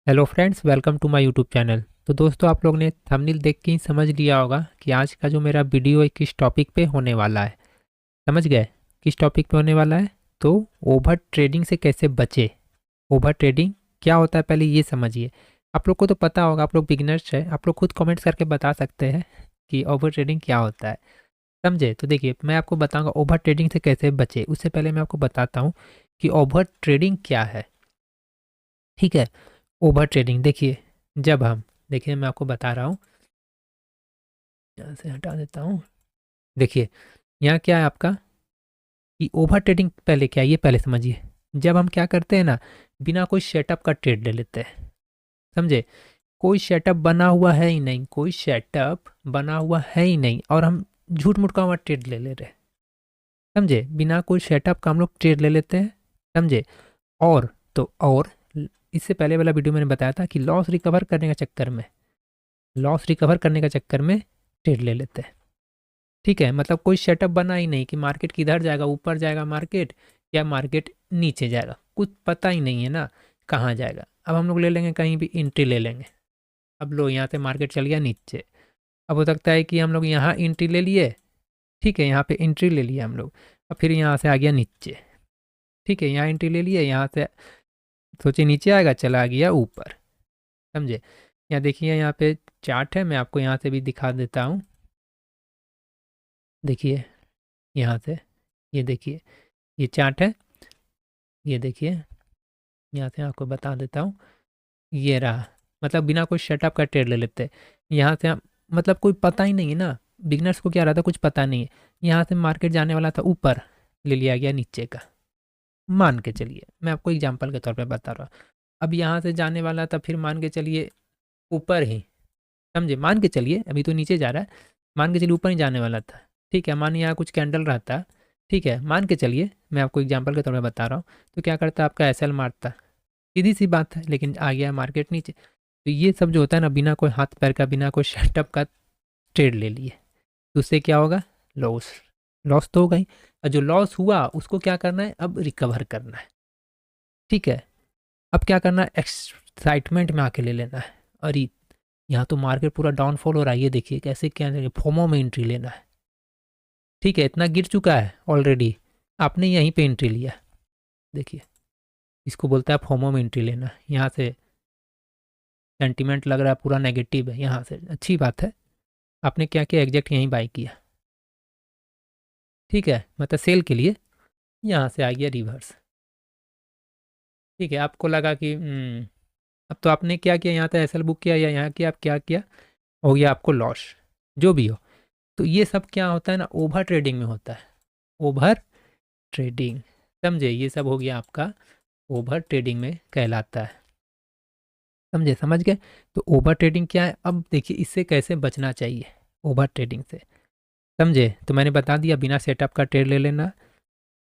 Hello friends, welcome to my YouTube channel. तो दोस्तों, आप लोग ने थंबनेल देख के ही समझ लिया होगा कि आज का जो मेरा वीडियो है किस टॉपिक पे होने वाला है। समझ गए किस टॉपिक पे होने वाला है? तो ओवर ट्रेडिंग से कैसे बचे। ओवर ट्रेडिंग क्या होता है पहले ये समझिए। आप लोग को तो पता होगा, आप लोग बिगिनर्स है, आप लोग खुद कमेंट्स करके बता सकते हैं कि ओवर ट्रेडिंग क्या होता है। समझे? तो देखिए, मैं आपको बताऊंगा ओवर ट्रेडिंग से कैसे बचे। उससे पहले मैं आपको बताता हूँ कि ओवर ट्रेडिंग क्या है। ठीक है। ओवर ट्रेडिंग देखिए, जब हम देखिए मैं आपको बता रहा हूँ, यहाँ से हटा देता हूँ। देखिए, यहाँ क्या है आपका कि ओवर ट्रेडिंग पहले क्या है ये पहले समझिए। जब हम क्या करते हैं ना, बिना कोई सेटअप का ट्रेड ले लेते हैं। समझे? कोई सेटअप बना हुआ है ही नहीं, कोई सेटअप बना हुआ है ही नहीं, और हम झूठ मूठ का हुआ ट्रेड ले ले रहे हैं। समझे? बिना कोई सेटअप का हम लोग ट्रेड ले लेते हैं। समझे? और तो और इससे पहले वाला वीडियो मैंने बताया था कि लॉस रिकवर करने का चक्कर में ट्रेड ले लेते हैं। ठीक है, मतलब कोई सेटअप बना ही नहीं कि मार्केट किधर जाएगा, ऊपर जाएगा मार्केट या मार्केट नीचे जाएगा, कुछ पता ही नहीं है ना कहाँ जाएगा। अब हम लोग ले लेंगे, कहीं भी एंट्री ले लेंगे। अब लो, यहाँ से मार्केट चल गया नीचे। अब हो सकता है कि हम लोग यहाँ एंट्री ले लिए। ठीक है, यहाँ पे एंट्री ले लिया हम लोग। अब फिर यहाँ से आ गया नीचे। ठीक है, यहाँ एंट्री ले लिए, यहाँ से सोचे नीचे आएगा, चला गया ऊपर। समझे? यहाँ देखिए, यहाँ पे चार्ट है, मैं आपको यहाँ से भी दिखा देता हूँ। देखिए, यहाँ से ये देखिए, ये चार्ट है। ये देखिए, यहाँ से आपको बता देता हूँ। ये रहा, मतलब बिना कोई सेटअप का ट्रेड ले लेते हैं। यहाँ से हम, मतलब कोई पता ही नहीं है ना, बिगनर्स को क्या रहता है, कुछ पता नहीं है। यहाँ से मार्केट जाने वाला था ऊपर, ले लिया गया नीचे का। मान के चलिए, मैं आपको एग्जांपल के तौर पे बता रहा हूँ। अब यहाँ से जाने वाला था, फिर मान के चलिए ऊपर ही। समझे? मान के चलिए, अभी तो नीचे जा रहा है, मान के चलिए ऊपर ही जाने वाला था। ठीक है, मान यहाँ कुछ कैंडल रहता। ठीक है, मान के चलिए, मैं आपको एग्जांपल के तौर पे बता रहा हूँ। तो क्या करता, आपका एसएल मारता, सीधी सी बात है, लेकिन आ गया मार्केट नीचे। तो ये सब जो होता है ना, बिना कोई हाथ पैर का, बिना कोई सेटअप का ट्रेड ले लिए, तो उससे क्या होगा? लॉस। लॉस तो होगा ही। और जो लॉस हुआ उसको क्या करना है, अब रिकवर करना है। ठीक है, अब क्या करना है, एक्साइटमेंट में आके ले लेना है। अरे, यहाँ तो मार्केट पूरा डाउनफॉल हो रहा है, ये देखिए कैसे, क्या फोमो में एंट्री लेना है। ठीक है, इतना गिर चुका है ऑलरेडी, आपने यहीं पे एंट्री लिया। देखिए, इसको बोलता है फोमो में एंट्री लेना। यहाँ से सेंटीमेंट लग रहा है पूरा नेगेटिव है, यहाँ से अच्छी बात है। आपने क्या किया, एग्जैक्ट यहीं बाई किया। ठीक है, मतलब सेल के लिए। यहाँ से आ गया रिवर्स। ठीक है, आपको लगा कि अब तो आपने क्या किया, यहाँ तो एसएल बुक किया या यहाँ किया, आप क्या किया, हो गया आपको लॉस, जो भी हो। तो ये सब क्या होता है ना, ओवर ट्रेडिंग में होता है। ओवर ट्रेडिंग, समझे? ये सब हो गया आपका ओवर ट्रेडिंग में कहलाता है। समझे? समझ गए? तो ओवर ट्रेडिंग क्या है, अब देखिए इससे कैसे बचना चाहिए ओवर ट्रेडिंग से। समझे? तो मैंने बता दिया, बिना सेटअप का ट्रेड ले लेना,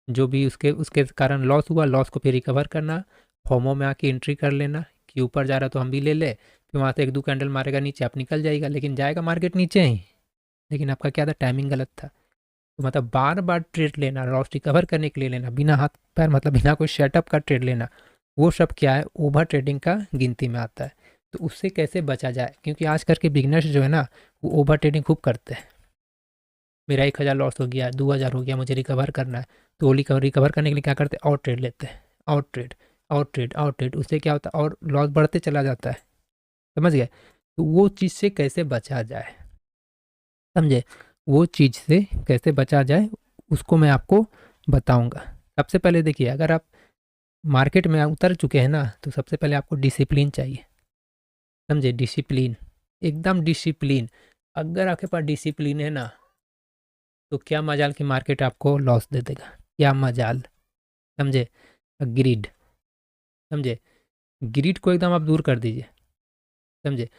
जो भी उसके उसके कारण लॉस हुआ, लॉस को फिर रिकवर करना। फॉर्मो में आके एंट्री कर लेना कि ऊपर जा रहा तो हम भी ले ले, फिर वहाँ से एक दो कैंडल मारेगा नीचे, आप निकल जाएगा, लेकिन जाएगा मार्केट नीचे ही। लेकिन आपका क्या था, टाइमिंग गलत था। तो मतलब बार बार ट्रेड लेना, लॉस रिकवर करने के लिए लेना, बिना हाथ पैर, मतलब बिना कोई सेटअप का ट्रेड लेना, वो सब क्या है, ओवर ट्रेडिंग का गिनती में आता है। तो उससे कैसे बचा जाए, क्योंकि आज कल के बिगनर्स जो है ना, वो ओवर ट्रेडिंग खूब करते हैं। मेरा 1,000 लॉस हो गया, 2,000 हो गया, मुझे रिकवर करना है। तो वो रिकवर करने के लिए क्या करते हैं, और ट्रेड लेते हैं, और ट्रेड, और ट्रेड, और ट्रेड। उससे क्या होता है, और लॉस बढ़ते चला जाता है। समझ गए? तो वो चीज़ से कैसे बचा जाए, समझे? वो चीज़ से कैसे बचा जाए, उसको मैं आपको बताऊंगा। सबसे पहले देखिए, अगर आप मार्केट में उतर चुके हैं ना, तो सबसे पहले आपको डिसिप्लिन चाहिए। समझे? डिसिप्लिन, एकदम डिसिप्लिन। अगर आपके पास डिसिप्लिन है ना, तो क्या मजाल की मार्केट आपको लॉस दे देगा, क्या मजाल। समझे? ग्रीड, समझे? ग्रीड को एकदम आप दूर कर दीजिए। समझे?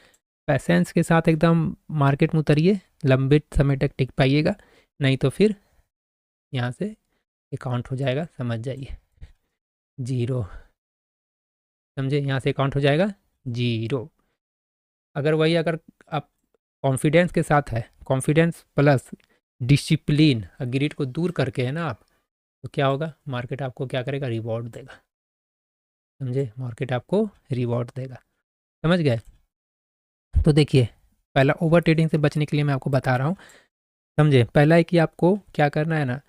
पैसेंस के साथ एकदम मार्केट में उतरिए, लंबे समय तक टिक पाइएगा, नहीं तो फिर यहाँ से अकाउंट हो जाएगा, समझ जाइए, जीरो। समझे? यहाँ से अकाउंट हो जाएगा जीरो। अगर वही, अगर आप कॉन्फिडेंस के साथ है, कॉन्फिडेंस प्लस डिसिप्लिन, ग्रीड को दूर करके है ना आप, तो क्या होगा, मार्केट आपको क्या करेगा, रिवॉर्ड देगा। समझे? मार्केट आपको रिवॉर्ड देगा। समझ गए? तो देखिए, पहला ओवर ट्रेडिंग से बचने के लिए मैं आपको बता रहा हूँ, समझे? पहला है कि आपको क्या करना है ना,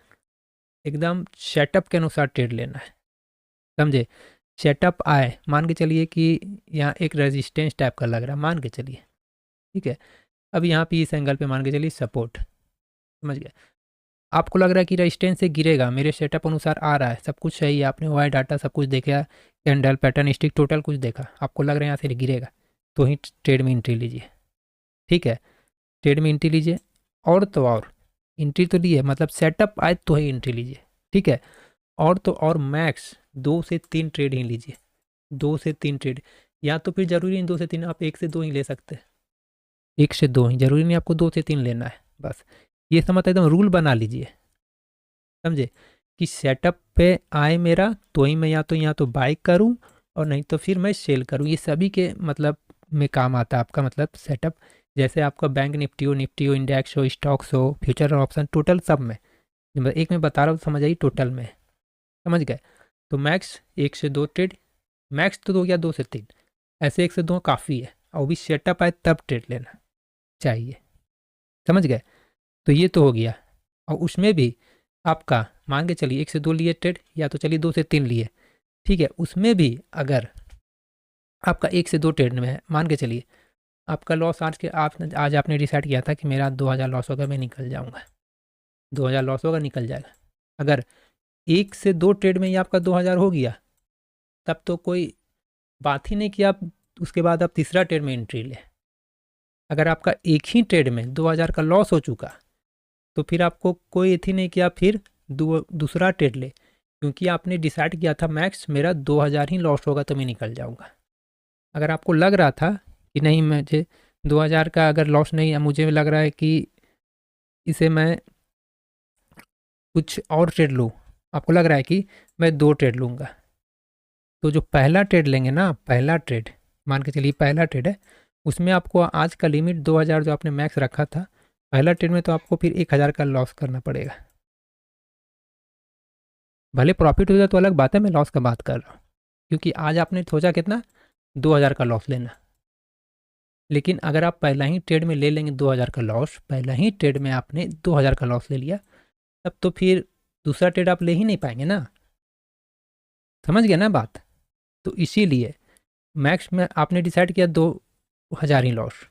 एकदम सेटअप के अनुसार ट्रेड लेना है, समझे? सेटअप आए, मान के चलिए कि यहाँ एक रेजिस्टेंस टाइप का लग रहा है, मान के चलिए, ठीक है? अब यहाँ पे इस एंगल पे मान के चलिए सपोर्ट, समझ गए? आपको लग रहा है कि रेजिस्टेंस से गिरेगा, मेरे सेटअप अनुसार आ रहा है, सब कुछ सही है, आपने वाई डाटा सब कुछ देखा, कैंडल पैटर्न स्टिक टोटल कुछ देखा, आपको लग रहा है यहाँ से गिरेगा, तो ही ट्रेड में एंट्री लीजिए, ठीक है? ट्रेड में एंट्री लीजिए, और तो और एंट्री तो लिए, मतलब सेटअप आए तो ही एंट्री लीजिए, ठीक है? और तो और मैक्स 2 से 3 ट्रेड ही लीजिए, 2 से 3 ट्रेड, या तो फिर जरूरी नहीं 2 से 3, आप 1 से 2 ही ले सकते हैं, 1 से 2 ही, जरूरी नहीं आपको 2 से 3 लेना है, बस ये समझ एकदम रूल बना लीजिए, समझे? कि सेटअप पे आए मेरा तो ही मैं या तो बाई करूं, और नहीं तो फिर मैं सेल करूं, ये सभी के मतलब में काम आता है आपका मतलब सेटअप, जैसे आपका बैंक निफ्टी हो इंडेक्स हो स्टॉक्स हो फ्यूचर और ऑप्शन, टोटल सब में, एक मैं बता रहा हूँ समझ आइए, टोटल में, समझ गए? तो मैक्स 1 से 2 ट्रेड, मैक्स तो हो गया 2 से 3, ऐसे 1 से 2 काफ़ी है, और भी सेटअप आए तब ट्रेड लेना चाहिए, समझ गए? तो ये तो हो गया, और उसमें भी आपका मान के चलिए 1 से 2 लिए ट्रेड, या तो चलिए 2 से 3 लिए, ठीक है? उसमें भी अगर आपका 1 से 2 ट्रेड में है, मान के चलिए आपका लॉस आज आपने डिसाइड किया था कि मेरा 2,000 लॉस होगा, मैं निकल जाऊंगा, 2,000 लॉस होगा, निकल जाएगा। अगर 1 से 2 ट्रेड में ही आपका 2,000 हो गया, तब तो कोई बात ही नहीं कि आप उसके बाद आप तीसरा ट्रेड में एंट्री ले। अगर आपका एक ही ट्रेड में 2,000 का लॉस हो चुका, तो फिर आपको कोई एथी नहीं कि आप फिर दूसरा ट्रेड ले, क्योंकि आपने डिसाइड किया था मैक्स मेरा 2,000 ही लॉस होगा तो मैं निकल जाऊंगा। अगर आपको लग रहा था कि नहीं मुझे 2,000 का अगर लॉस नहीं है, मुझे लग रहा है कि इसे मैं कुछ और ट्रेड लूँ, आपको लग रहा है कि मैं 2 ट्रेड लूँगा, तो जो पहला ट्रेड लेंगे ना, पहला ट्रेड मान के चलिए पहला ट्रेड है, उसमें आपको आज का लिमिट 2,000 जो आपने मैक्स रखा था, पहला ट्रेड में तो आपको फिर 1,000 का लॉस करना पड़ेगा। भले प्रॉफिट हो जाए तो अलग बात है, मैं लॉस का बात कर रहा हूँ, क्योंकि आज आपने सोचा कितना, 2,000 का लॉस लेना, लेकिन अगर आप पहला ही ट्रेड में ले लेंगे 2,000 का लॉस, पहला ही ट्रेड में आपने 2,000 का लॉस ले लिया, तब तो फिर दूसरा ट्रेड आप ले ही नहीं पाएंगे ना, समझ गया ना बात? तो इसीलिए मैक्स में आपने डिसाइड किया 2,000 ही लॉस,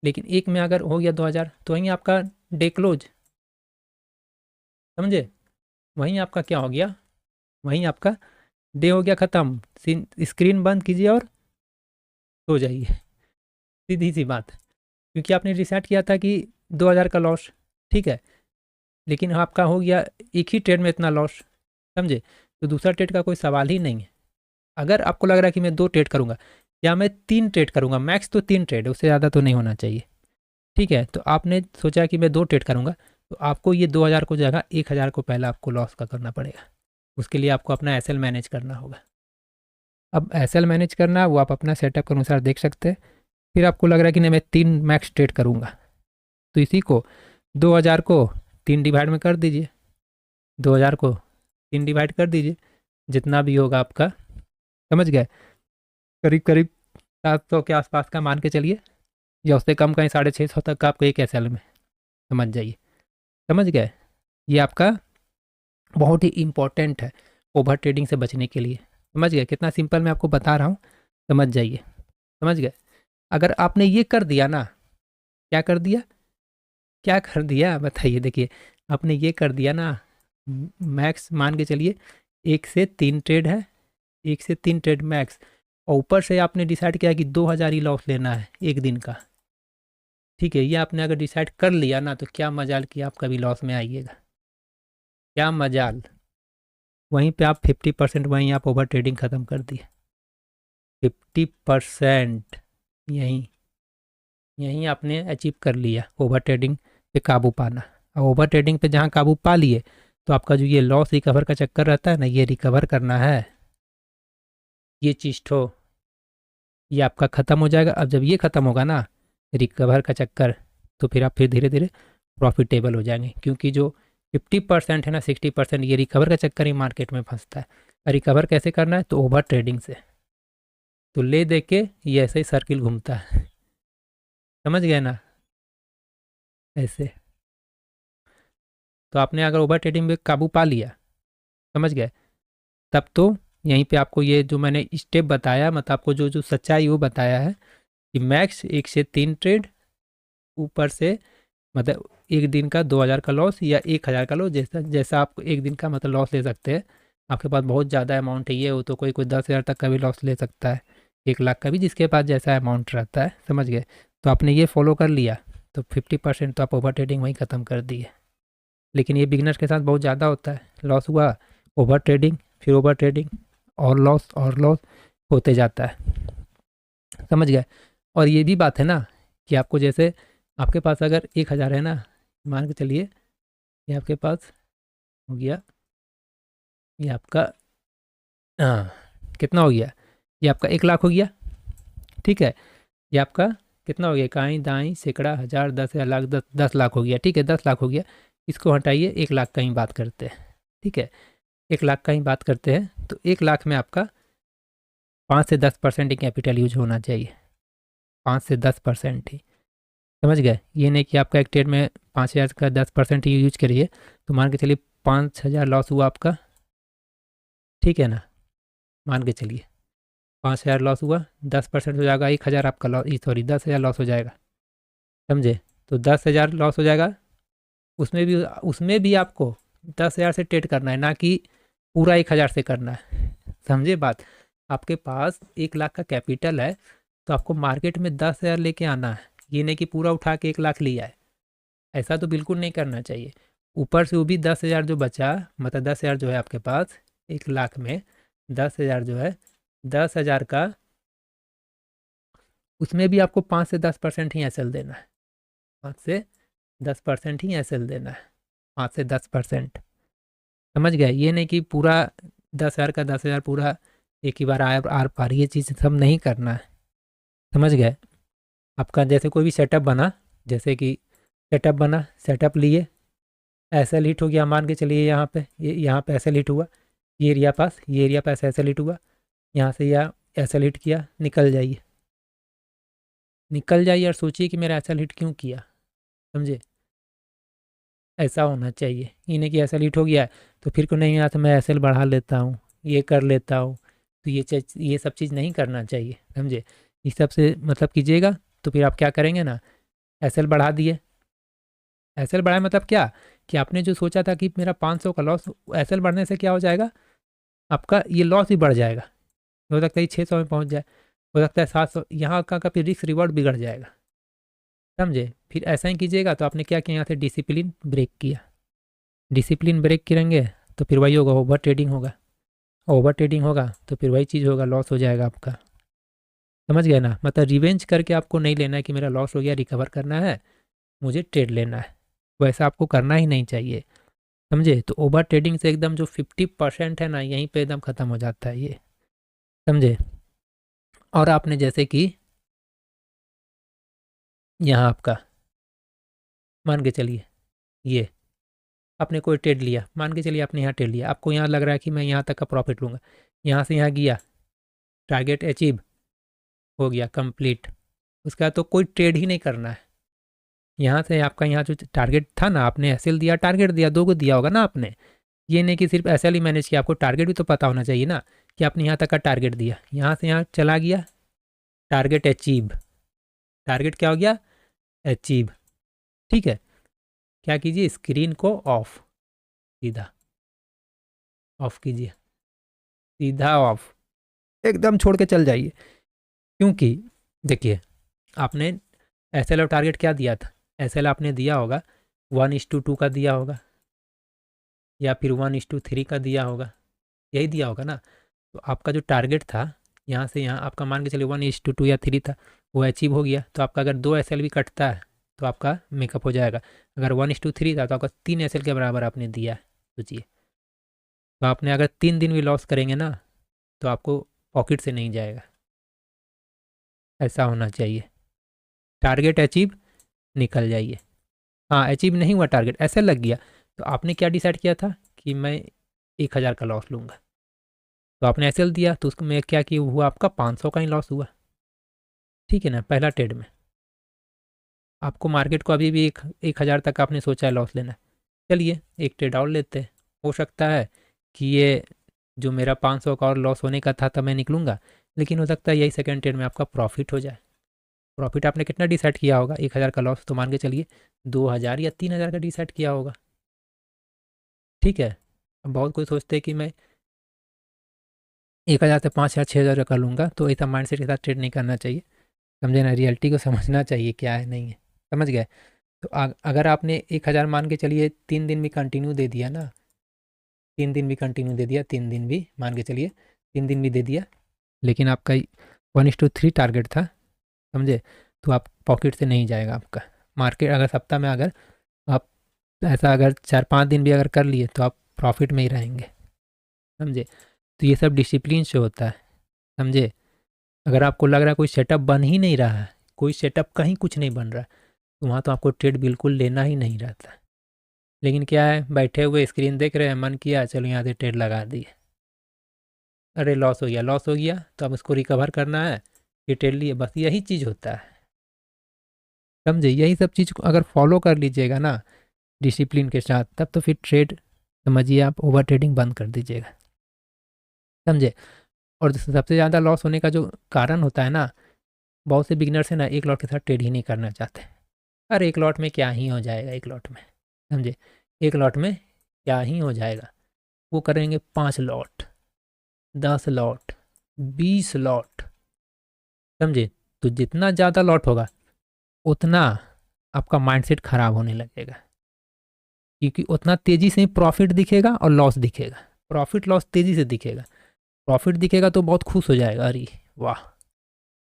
लेकिन एक में अगर हो गया 2,000 तो वहीं आपका डे क्लोज, समझे? वहीं आपका क्या हो गया, वहीं आपका डे हो गया ख़त्म, स्क्रीन बंद कीजिए और सो जाइए, सीधी सी बात, क्योंकि आपने डिसाइड किया था कि 2,000 का लॉस, ठीक है? लेकिन आपका हो गया एक ही ट्रेड में इतना लॉस, समझे? तो दूसरा ट्रेड का कोई सवाल ही नहीं है। अगर आपको लग रहा है कि मैं 2 ट्रेड करूंगा या मैं 3 ट्रेड करूंगा, मैक्स तो 3 ट्रेड है, उससे ज़्यादा तो नहीं होना चाहिए, ठीक है? तो आपने सोचा कि मैं 2 ट्रेड करूंगा, तो आपको ये 2,000 को जगह 1,000 को पहले आपको लॉस का करना पड़ेगा, उसके लिए आपको अपना एस मैनेज करना होगा। अब एस मैनेज करना वो आप अपना सेटअप के अनुसार देख सकते हैं। फिर आपको लग रहा है कि नहीं मैं 3 मैक्स ट्रेड करूंगा, तो इसी को 2,000 को 3 डिवाइड में कर दीजिए, 2,000 को 3 डिवाइड कर दीजिए, जितना भी होगा आपका, समझ गए? करीब करीब 700 के आसपास का मान के चलिए, या उससे कम कहीं 650 तक का आपको एक एसएल में, समझ जाइए, समझ गए? ये आपका बहुत ही इंपॉर्टेंट है ओवर ट्रेडिंग से बचने के लिए, समझ गए? कितना सिंपल मैं आपको बता रहा हूँ, समझ जाइए, समझ गए? अगर आपने ये कर दिया ना, क्या कर दिया, क्या कर दिया बताइए? देखिए, आपने ये कर दिया ना, मैक्स मान के चलिए 1 से 3 ट्रेड है, 1 से 3 ट्रेड मैक्स, और ऊपर से आपने डिसाइड किया कि 2,000 ही लॉस लेना है एक दिन का, ठीक है? ये आपने अगर डिसाइड कर लिया ना, तो क्या मजाल कि आप कभी लॉस में आइएगा, क्या मजाल, वहीं पे आप 50% वहीं आप ओवर ट्रेडिंग ख़त्म कर दिए, 50% यहीं यहीं आपने अचीव कर लिया ओवर ट्रेडिंग पे काबू पाना। और ओवर ट्रेडिंग पे जहाँ काबू पा लिए, तो आपका जो ये लॉस रिकवर का चक्कर रहता है ना, ये रिकवर करना है, ये चीज़ तो ये आपका ख़त्म हो जाएगा। अब जब ये ख़त्म होगा ना, रिकवर का चक्कर, तो फिर आप फिर धीरे धीरे प्रॉफिटेबल हो जाएंगे, क्योंकि जो 50% है ना, 60% ये रिकवर का चक्कर ही मार्केट में फंसता है। रिकवर कैसे करना है? तो ओवर ट्रेडिंग से, तो ले दे के ये ऐसे ही सर्किल घूमता है। समझ गए ना, ऐसे। तो आपने अगर ओवर ट्रेडिंग पे काबू पा लिया, समझ गए, तब तो यहीं पे आपको ये जो मैंने स्टेप बताया, मतलब आपको जो जो सच्चाई वो बताया है कि मैक्स 1 से 3 ट्रेड ऊपर से, मतलब एक दिन का 2,000 का लॉस या 1,000 का लॉस, जैसा जैसा आप एक दिन का मतलब लॉस ले सकते हैं। आपके पास बहुत ज़्यादा अमाउंट है ये, वो तो कोई कोई 10,000 तक का भी लॉस ले सकता है, 1 लाख का भी, जिसके पास जैसा अमाउंट रहता है। समझ गए। तो आपने ये फॉलो कर लिया तो 50% तो आप ओवर ट्रेडिंग वहीं ख़त्म कर दिए। लेकिन ये बिगनर्स के साथ बहुत ज़्यादा होता है, लॉस हुआ, ओवर ट्रेडिंग, फिर ओवर ट्रेडिंग, और लॉस होते जाता है। समझ गए। और ये भी बात है ना कि आपको जैसे आपके पास अगर 1,000 है ना, मान के चलिए ये आपके पास हो गया, ये आपका, हाँ, कितना हो गया, ये आपका 1 लाख हो गया। ठीक है, ये आपका कितना हो गया, इकाई दाई सैकड़ा हज़ार 10,000 लाख, 10 लाख हो गया। ठीक है, 10 लाख हो गया। इसको हटाइए, 1 लाख का ही बात करते हैं। ठीक है, 1 लाख का ही बात करते हैं। तो 1 लाख में आपका 5 से 10% ही कैपिटल यूज होना चाहिए, 5 से 10% ही। समझ गए। ये नहीं कि आपका एक ट्रेड में 5,000 का 10% ही यूज करिए, तो मान के चलिए 5,000 लॉस हुआ आपका। ठीक है ना, मान के चलिए 5,000 लॉस हुआ, 10% हो जाएगा 1,000 आपका लॉस, सॉरी 10,000 लॉस हो जाएगा। समझे। तो 10,000 लॉस हो जाएगा, उसमें भी आपको 10,000 से ट्रेड करना है, ना कि पूरा 1,000 से करना है। समझे बात। आपके पास 1 लाख का कैपिटल है, तो आपको मार्केट में 10,000 लेके आना है, ये नहीं कि पूरा उठा के 1 लाख लिया है। ऐसा तो बिल्कुल नहीं करना चाहिए। ऊपर से वो भी 10,000 जो बचा, मतलब 10,000 जो है आपके पास 1 लाख में, 10,000 जो है, 10,000 का, उसमें भी आपको 5 से 10% ही एसएल देना है, 5 से 10% ही एसएल देना है, 5 से 10%। समझ गए। ये नहीं कि पूरा 10,000 का 10,000 पूरा एक ही बार आर आर पार, ये चीज़ सब नहीं करना है। समझ गए। आपका जैसे कोई भी सेटअप बना, जैसे कि सेटअप बना, सेटअप लिए, एसएल हिट हो गया, मान के चलिए यहाँ पे, ये यहाँ पे एसएल हिट हुआ, ये एरिया पास, ये एरिया पास एसएल हिट हुआ, यहाँ से यहाँ एसएल हिट किया, निकल जाइए, निकल जाइए और सोचिए कि मेरा एसएल हिट क्यों किया। समझे। ऐसा होना चाहिए। ये नहीं कि एसएल हिट हो गया है, तो फिर क्यों नहीं, यहाँ से मैं एसएल बढ़ा लेता हूँ, ये कर लेता हूँ। तो ये सब चीज़ नहीं करना चाहिए। समझे। इस सब से मतलब कीजिएगा, तो फिर आप क्या करेंगे ना, एसएल बढ़ा दिए, एसएल बढ़ाए मतलब क्या, कि आपने जो सोचा था कि मेरा 500 का लॉस, एसएल बढ़ने से क्या हो जाएगा, आपका ये लॉस भी बढ़ जाएगा। हो सकता है 600 में पहुंच जाए, हो सकता है 700, यहाँ का फिर रिस्क रिवॉर्ड बिगड़ जाएगा। समझे। फिर ऐसा ही कीजिएगा। तो आपने क्या किया, यहाँ से डिसिप्लिन ब्रेक किया, डिसिप्लिन ब्रेक करेंगे तो फिर वही होगा, ओवर ट्रेडिंग होगा, ओवर ट्रेडिंग होगा तो फिर वही चीज़ होगा, लॉस हो जाएगा आपका। समझ गए ना, मतलब रिवेंज करके आपको नहीं लेना है कि मेरा लॉस हो गया, रिकवर करना है, मुझे ट्रेड लेना है, वैसा आपको करना ही नहीं चाहिए। समझे। तो ओवर ट्रेडिंग से एकदम जो 50% है ना, यहीं पे एकदम ख़त्म हो जाता है ये। समझे। और आपने जैसे कि यहाँ आपका, मान के चलिए ये आपने कोई ट्रेड लिया, मान के चलिए आपने यहाँ ट्रेड लिया, आपको यहाँ लग रहा है कि मैं यहाँ तक का प्रॉफिट लूँगा, यहाँ से यहाँ गया, टारगेट अचीव हो गया कंप्लीट, उसका तो कोई ट्रेड ही नहीं करना है। यहाँ से आपका यहाँ जो टारगेट था ना, आपने एसएल दिया, टारगेट दिया, दो को दिया होगा ना आपने। ये नहीं कि सिर्फ एसएल ही मैनेज किया, आपको टारगेट भी तो पता होना चाहिए ना, कि आपने यहाँ तक का टारगेट दिया, यहाँ से यहाँ चला गया, टारगेट अचीव, टारगेट क्या हो गया, अचीव। ठीक है। क्या कीजिए, स्क्रीन को ऑफ, सीधा ऑफ कीजिए, सीधा ऑफ, एकदम छोड़ के चल जाइए। क्योंकि देखिए, आपने एसएल और टारगेट क्या दिया था, एसएल आपने दिया होगा 1:2 का दिया होगा, या फिर 1:3 का दिया होगा, यही दिया होगा ना। तो आपका जो टारगेट था, यहाँ से यहाँ आपका मान के चलिए 1:2 या 3 था, वो अचीव हो गया। तो आपका अगर 2 एसएल भी कटता है तो आपका मेकअप हो जाएगा। अगर 1:3 था तो आपका 3 एसएल के बराबर आपने दिया है, सोचिए। तो आपने अगर 3 दिन भी लॉस करेंगे ना, तो आपको पॉकेट से नहीं जाएगा। ऐसा होना चाहिए। टारगेट अचीव, निकल जाइए। हाँ, अचीव नहीं हुआ टारगेट, ऐसे लग गया, तो आपने क्या डिसाइड किया था कि मैं 1,000 का लॉस लूँगा, तो आपने एसएल दिया तो उसको में क्या किया हुआ, आपका 500 का ही लॉस हुआ। ठीक है ना, पहला ट्रेड में आपको मार्केट को अभी भी 1,000 तक आपने सोचा है लॉस लेना। चलिए एक ट्रेड और लेते हैं, हो सकता है कि ये जो मेरा 500 का और लॉस होने का था तब मैं निकलूँगा, लेकिन हो सकता है यही सेकंड ट्रेड में आपका प्रॉफिट हो जाए। प्रॉफिट आपने कितना डिसाइड किया होगा, 1,000 का लॉस तो मान के चलिए 2,000 या 3,000 का डिसाइड किया होगा। ठीक है, अब बहुत कोई सोचते हैं कि मैं 1,000 से 5,000 6,000 का लूँगा, तो ऐसा माइंडसेट के साथ ट्रेड नहीं करना चाहिए। समझे ना, रियलिटी को समझना चाहिए क्या है नहीं है। समझ गए। तो अगर आपने 1,000 मान के चलिए 3 दिन भी कंटिन्यू दे दिया ना, 3 दिन भी कंटिन्यू दे दिया, 3 दिन भी मान के चलिए 3 दिन भी दे दिया, लेकिन आपका 1:3 टारगेट था, समझे, तो आप पॉकेट से नहीं जाएगा आपका। मार्केट अगर सप्ताह में अगर आप ऐसा अगर 4-5 दिन भी अगर कर लिए तो आप प्रॉफिट में ही रहेंगे। समझे, तो ये सब डिसिप्लिन से होता है। समझे, अगर आपको लग रहा है कोई सेटअप बन ही नहीं रहा है, कोई सेटअप कहीं कुछ नहीं बन रहा, तो वहाँ तो आपको ट्रेड बिल्कुल लेना ही नहीं रहता। लेकिन क्या है, बैठे हुए स्क्रीन देख रहे हैं, मन किया चलो यहाँ से ट्रेड लगा दिए, अरे लॉस हो गया, लॉस हो गया, तो अब उसको रिकवर करना है, फिर ट्रेड लिए, बस यही चीज़ होता है। समझे, यही सब चीज़ को अगर फॉलो कर लीजिएगा ना डिसिप्लिन के साथ, तब तो फिर ट्रेड समझिए आप ओवर ट्रेडिंग बंद कर दीजिएगा। समझे, और सबसे ज़्यादा लॉस होने का जो कारण होता है ना, बहुत से बिगिनर्स है ना, एक लॉट के साथ ट्रेड ही नहीं करना चाहते। अरे एक लॉट में क्या ही हो जाएगा, एक लॉट में, समझे, एक लॉट में क्या ही हो जाएगा। वो करेंगे 5 लॉट, 10 लॉट, 20 लॉट। समझे, तो जितना ज़्यादा लॉट होगा उतना आपका माइंडसेट खराब होने लगेगा, क्योंकि उतना तेज़ी से प्रॉफिट दिखेगा और लॉस दिखेगा। प्रॉफिट लॉस तेज़ी से दिखेगा, प्रॉफिट दिखेगा तो बहुत खुश हो जाएगा, अरे वाह।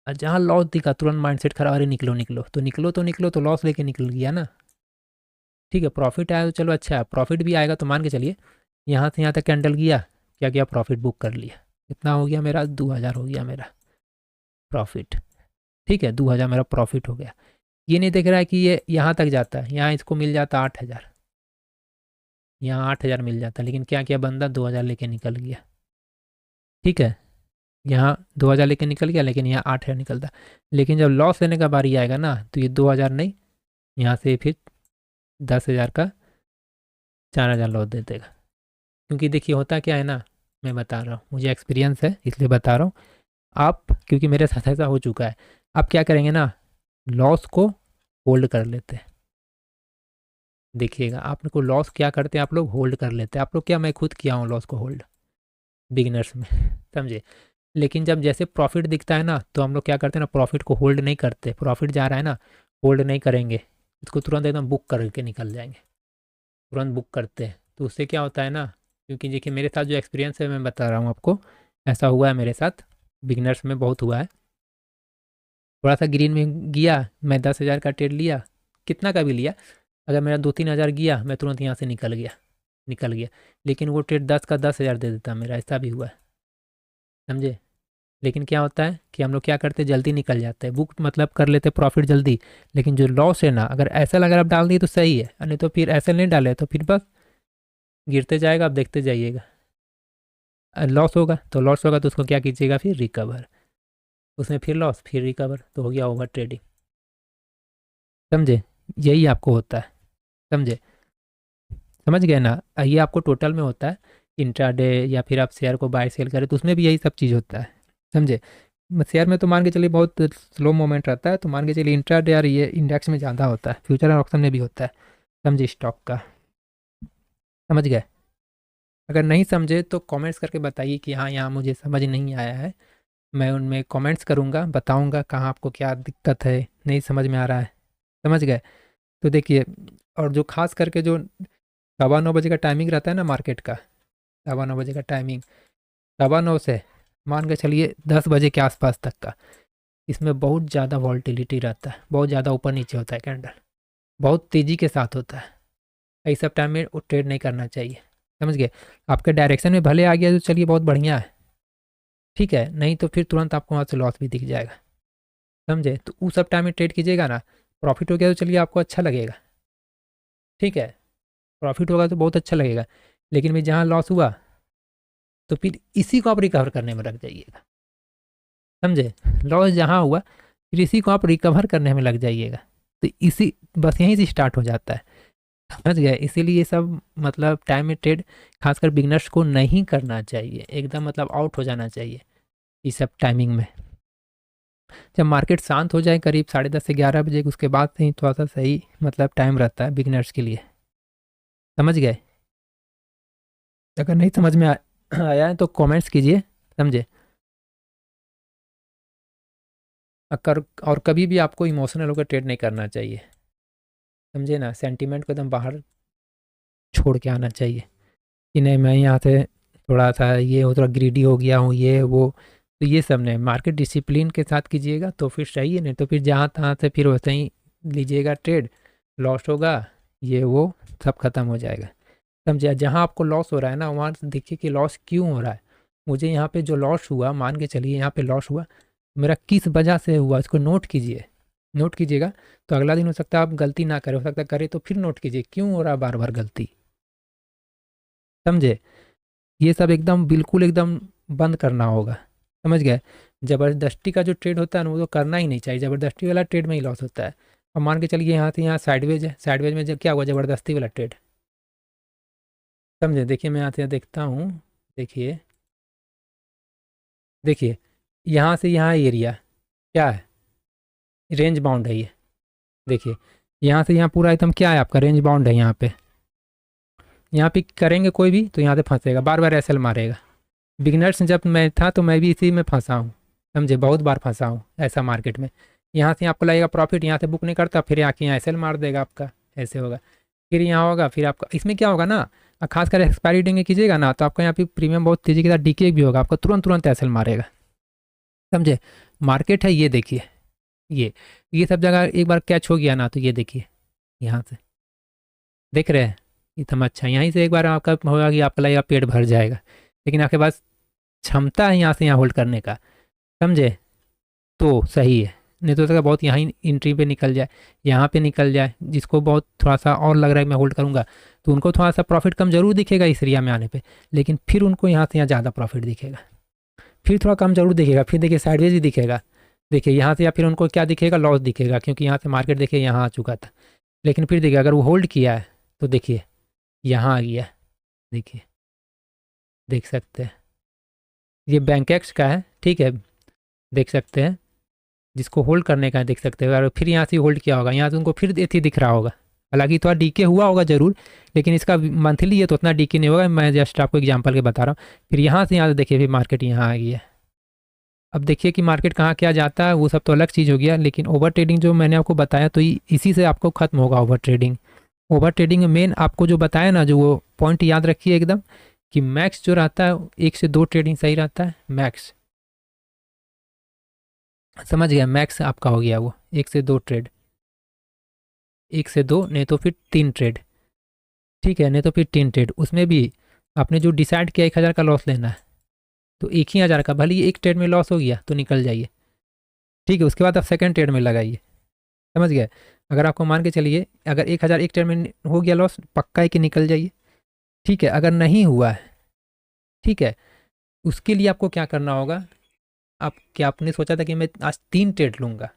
और जहाँ लॉस दिखा तुरंत माइंडसेट खराब, अरे निकलो निकलो, तो निकलो तो निकलो, तो लॉस लेके निकल गया ना। ठीक है, प्रॉफिट आया तो चलो अच्छा है, प्रॉफिट भी आएगा तो मान के चलिए यहाँ से यहाँ तक कैंडल गया, क्या किया, प्रॉफिट बुक कर लिया। कितना हो गया मेरा, 2,000 हो गया मेरा प्रॉफिट। ठीक है, 2,000 मेरा प्रॉफिट हो गया। ये नहीं देख रहा है कि ये यहाँ तक जाता है, यहाँ इसको मिल जाता 8,000, यहाँ 8,000 मिल जाता, लेकिन क्या किया बंदा, 2,000 लेके निकल गया। ठीक है, यहाँ 2,000 लेके निकल गया, लेकिन यहाँ 8,000 निकलता। लेकिन जब लॉस लेने का बारी आएगा ना, तो ये 2,000 नहीं, यहाँ से फिर 10,000 का 4,000 लॉस दे देगा। क्योंकि देखिए होता क्या है ना, मैं बता रहा हूँ, मुझे एक्सपीरियंस है इसलिए बता रहा हूँ। आप, क्योंकि मेरे साथ ऐसा हो चुका है, आप क्या करेंगे ना, लॉस को होल्ड कर लेते हैं। देखिएगा आप को लॉस क्या करते हैं, आप लोग होल्ड कर लेते हैं। आप लोग क्या, मैं खुद किया हूँ लॉस को होल्ड बिगिनर्स में। समझे, लेकिन जब जैसे प्रॉफिट दिखता है ना, तो हम लोग क्या करते हैं ना, प्रॉफिट को होल्ड नहीं करते। प्रॉफिट जा रहा है ना, होल्ड नहीं करेंगे, इसको तुरंत एकदम बुक करके निकल जाएंगे, तुरंत बुक करते हैं। तो उससे क्या होता है ना, क्योंकि देखिए मेरे साथ जो एक्सपीरियंस है मैं बता रहा हूँ आपको, ऐसा हुआ है मेरे साथ, बिगिनर्स में बहुत हुआ है। थोड़ा सा ग्रीन में गया, मैं 10,000 का ट्रेड लिया, कितना का भी लिया, अगर मेरा 2-3 हज़ार गया, मैं तुरंत यहाँ से निकल गया, निकल गया। लेकिन वो ट्रेड 10 का 10,000 दे देता मेरा, ऐसा भी हुआ है। समझे, लेकिन क्या होता है कि हम लोग क्या करते हैं, जल्दी निकल जाते हैं, बुक मतलब कर लेते हैं प्रॉफिट जल्दी। लेकिन जो लॉस है ना, अगर ऐसा अगर आप डाल दिए तो सही है, नहीं तो फिर ऐसे नहीं डाले तो फिर बस गिरते जाएगा, आप देखते जाइएगा। लॉस होगा तो लॉस होगा, तो उसको क्या कीजिएगा, फिर रिकवर, उसमें फिर लॉस फिर रिकवर, तो हो गया ओवर ट्रेडिंग। समझे, यही आपको होता है। समझे, समझ गए ना, ये आपको टोटल में होता है। इंट्राडे या फिर आप शेयर को बाय सेल करें तो उसमें भी यही सब चीज़ होता है। समझे, शेयर में तो मान के चलिए बहुत स्लो मोमेंट रहता है, तो मान के चलिए इंट्राडे और ये इंडेक्स में ज़्यादा होता है, फ्यूचर और ऑप्शन में भी होता है। समझे, स्टॉक का। समझ गए, अगर नहीं समझे तो कमेंट्स करके बताइए कि हाँ यहाँ मुझे समझ नहीं आया है, मैं उनमें कमेंट्स करूँगा, बताऊँगा कहाँ आपको क्या दिक्कत है, नहीं समझ में आ रहा है। समझ गए, तो देखिए, और जो खास करके जो 9:15 बजे का टाइमिंग रहता है ना मार्केट का, 9:15 बजे का टाइमिंग, 9:15 से मान के चलिए 10 बजे के आसपास तक का, इसमें बहुत ज़्यादा वॉल्टिलिटी रहता है, बहुत ज़्यादा ऊपर नीचे होता है कैंडल, बहुत तेज़ी के साथ होता है। इस सब टाइम में वो ट्रेड नहीं करना चाहिए। समझ गए, आपके डायरेक्शन में भले आ गया तो चलिए बहुत बढ़िया है, ठीक है, नहीं तो फिर तुरंत आपको वहाँ से लॉस भी दिख जाएगा। समझे, तो उस सब टाइम में ट्रेड कीजिएगा ना, प्रॉफिट हो गया तो चलिए आपको अच्छा लगेगा, ठीक है, प्रॉफिट होगा तो बहुत अच्छा लगेगा। लेकिन भाई जहाँ लॉस हुआ तो फिर इसी को आप रिकवर करने में लग जाइएगा, समझे। लॉस जहाँ हुआ फिर इसी को आप रिकवर करने में लग जाइएगा, तो इसी बस यहीं से स्टार्ट हो जाता है, समझ गए। इसीलिए ये सब मतलब टाइम में ट्रेड खासकर बिगनर्स को नहीं करना चाहिए, एकदम मतलब आउट हो जाना चाहिए इस सब टाइमिंग में। जब मार्केट शांत हो जाए करीब 10:30 से 11 बजे, उसके बाद से ही थोड़ा सा सही मतलब टाइम रहता है बिगनर्स के लिए, समझ गए। अगर नहीं समझ में आया है तो कमेंट्स कीजिए, समझे। अगर और कभी भी आपको इमोशनल होकर ट्रेड नहीं करना चाहिए, समझे ना। सेंटीमेंट को एकदम बाहर छोड़ के आना चाहिए कि नहीं मैं यहाँ से थोड़ा सा ये हो, थोड़ा ग्रीडी हो गया हूँ, ये वो, तो ये सब नहीं। मार्केट डिसिप्लिन के साथ कीजिएगा तो फिर सही है, नहीं तो फिर जहाँ तहाँ से फिर वैसे ही लीजिएगा ट्रेड, लॉस होगा, ये वो सब खत्म हो जाएगा, समझे। जहाँ आपको लॉस हो रहा है ना वहाँ से देखिए कि लॉस क्यों हो रहा है। मुझे यहाँ पे जो लॉस हुआ, मान के चलिए यहाँ पे लॉस हुआ, मेरा किस वजह से हुआ इसको नोट कीजिए, नोट कीजिएगा। तो अगला दिन हो सकता है आप गलती ना करें, हो सकता है करे तो फिर नोट कीजिए क्यों हो रहा है बार बार गलती, समझे। ये सब एकदम बिल्कुल एकदम बंद करना होगा, समझ गए। ज़बरदस्ती का जो ट्रेड होता है ना वो तो करना ही नहीं चाहिए, ज़बरदस्ती वाला ट्रेड में ही लॉस होता है। और मान के चलिए यहाँ से यहाँ साइडवेज है, साइडवेज में जब क्या हुआ, ज़बरदस्ती वाला ट्रेड, समझे। देखिए मैं यहाँ से देखता हूँ, देखिए देखिए यहाँ से यहाँ एरिया क्या है, रेंज बाउंड है ये, देखिए यहाँ से यहाँ पूरा एकदम क्या है आपका रेंज बाउंड है। यहाँ पे करेंगे कोई भी तो यहाँ से फंसेगा, बार बार एसएल मारेगा। बिगनर्स जब मैं था तो मैं भी इसी में फंसा हूँ, समझे, बहुत बार फंसा हूँ ऐसा मार्केट में। यहाँ से आपको लगेगा प्रॉफिट, यहाँ से बुक नहीं करता, फिर आके यहाँ एसएल मार देगा आपका, ऐसे होगा। फिर यहाँ होगा, फिर आपका इसमें क्या होगा ना, खासकर एक्सपायरी डेट कीजिएगा ना तो आपका यहाँ पे प्रीमियम बहुत तेज़ी के साथ डीके भी होगा, आपको तुरंत तुरंत एसएल मारेगा, समझे। मार्केट है ये देखिए, ये सब जगह एक बार कैच हो गया ना तो ये देखिए यहाँ से देख रहे हैं एकदम अच्छा, यहीं से एक बार आपका होगा कि आपका लगेगा पेट भर जाएगा, लेकिन आपके पास क्षमता है यहाँ से यहाँ होल्ड करने का, समझे, तो सही है। नहीं तो सका बहुत यहाँ ही एंट्री पे निकल जाए, यहाँ पे निकल जाए, जिसको बहुत थोड़ा सा और लग रहा है मैं होल्ड करूँगा तो उनको थोड़ा सा प्रॉफिट कम जरूर दिखेगा इस एरिया में आने पे, लेकिन फिर उनको यहाँ से यहाँ ज़्यादा प्रॉफिट दिखेगा, फिर थोड़ा कम जरूर दिखेगा, फिर देखिए साइडवेज भी दिखेगा, देखिए यहाँ से या फिर उनको क्या दिखेगा, लॉस दिखेगा, क्योंकि यहाँ से मार्केट देखिए यहाँ आ चुका था। लेकिन फिर देखिए अगर वो होल्ड किया है तो देखिए यहाँ आ गया, देखिए देख सकते हैं ये बैंक एक्स का है, ठीक है, देख सकते हैं जिसको होल्ड करने का है, देख सकते हैं। और फिर यहाँ से होल्ड किया होगा, यहाँ से उनको फिर एथी दिख रहा होगा, हालांकि थोड़ा डीके हुआ होगा जरूर, लेकिन इसका मंथली है तो उतना डीके नहीं होगा, मैं जस्ट आपको एग्जांपल के बता रहा हूँ। फिर यहाँ से यहाँ से देखिए फिर मार्केट यहाँ आ गई है। अब देखिए कि मार्केट कहाँ क्या जाता है वो सब तो अलग चीज़ हो गया, लेकिन ओवर ट्रेडिंग जो मैंने आपको बताया तो इसी से आपको खत्म होगा ओवर ट्रेडिंग। ओवर ट्रेडिंग में मेन आपको जो बताया ना, जो वो पॉइंट याद रखिए एकदम, कि मैक्स जो रहता है 1 से 2 ट्रेडिंग सही रहता है, मैक्स, समझ गया। मैक्स आपका हो गया वो 1 से 2 ट्रेड, 1 से 2 नहीं तो फिर 3 ट्रेड, ठीक है, नहीं तो फिर 3 ट्रेड। उसमें भी आपने जो डिसाइड किया 1,000 का लॉस लेना है तो 1 ही 1,000 का, भले ही एक ट्रेड में लॉस हो गया तो निकल जाइए, ठीक है। उसके बाद आप सेकंड ट्रेड में लगाइए, समझ गए। अगर आपको मान के चलिए अगर 1,000 एक ट्रेड में हो गया लॉस, पक्का है कि निकल जाइए, ठीक है। अगर नहीं हुआ है, ठीक है, उसके लिए आपको क्या करना होगा। आप क्या आपने सोचा था कि मैं आज 3 ट्रेड लूँगा,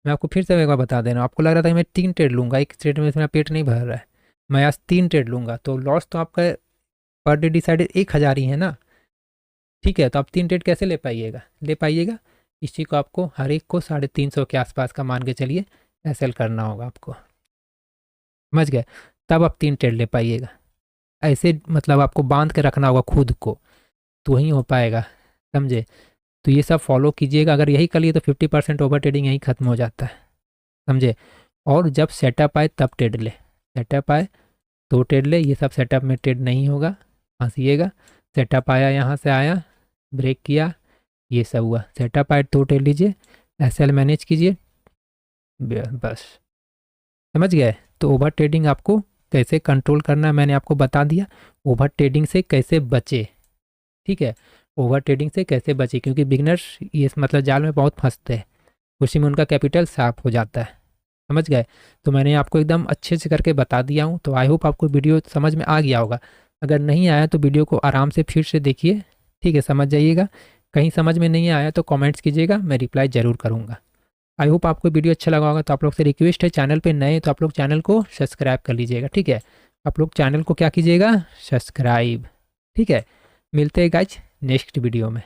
मैं आपको फिर से एक बार बता दे रहा हूँ। आपको लग रहा था कि मैं 3 ट्रेड लूँगा, एक ट्रेड में मेरा पेट नहीं भर रहा है, मैं आज 3 ट्रेड लूँगा, तो लॉस तो आपका पर डे डिसाइडेड 1,000 ही है ना, ठीक है। तो आप 3 ट्रेड कैसे ले पाइएगा, इसी को आपको हर एक को 350 के आसपास का मान के चलिए एसएल करना होगा आपको, समझ गए। तब आप 3 ट्रेड ले पाइएगा, ऐसे मतलब आपको बांध के रखना होगा खुद को, तो वहीं हो पाएगा, समझे। तो ये सब फॉलो कीजिएगा, अगर यही कर लिए तो 50% ओवर ट्रेडिंग यहीं खत्म हो जाता है, समझे। और जब सेटअप आए तब ट्रेड ले, सेटअप आए तो ट्रेड ले, ये सब सेटअप में ट्रेड नहीं होगा, फंसीएगा। सेटअप आया, यहाँ से आया, ब्रेक किया, ये सब हुआ, सेटअप आए तो ट्रेड लीजिए, एसएल मैनेज कीजिए, बस, समझ गए। तो ओवर ट्रेडिंग आपको कैसे कंट्रोल करना है मैंने आपको बता दिया, ओवर ट्रेडिंग से कैसे बचे, ठीक है। ओवर ट्रेडिंग से कैसे बचे, क्योंकि बिगनर्स ये मतलब जाल में बहुत फंसते हैं, उसी में उनका कैपिटल साफ हो जाता है, समझ गए। तो मैंने आपको एकदम अच्छे से करके बता दिया हूँ, तो आई होप आपको वीडियो समझ में आ गया होगा। अगर नहीं आया तो वीडियो को आराम से फिर से देखिए, ठीक है, समझ जाइएगा। कहीं समझ में नहीं आया तो कमेंट्स कीजिएगा, मैं रिप्लाई ज़रूर करूँगा। आई होप आपको वीडियो अच्छा लगा होगा। तो आप लोग से रिक्वेस्ट है, चैनल पे नए तो आप लोग चैनल को सब्सक्राइब कर लीजिएगा, ठीक है। आप लोग चैनल को क्या कीजिएगा, सब्सक्राइब, ठीक है। मिलते हैं गाइज नेक्स्ट वीडियो में।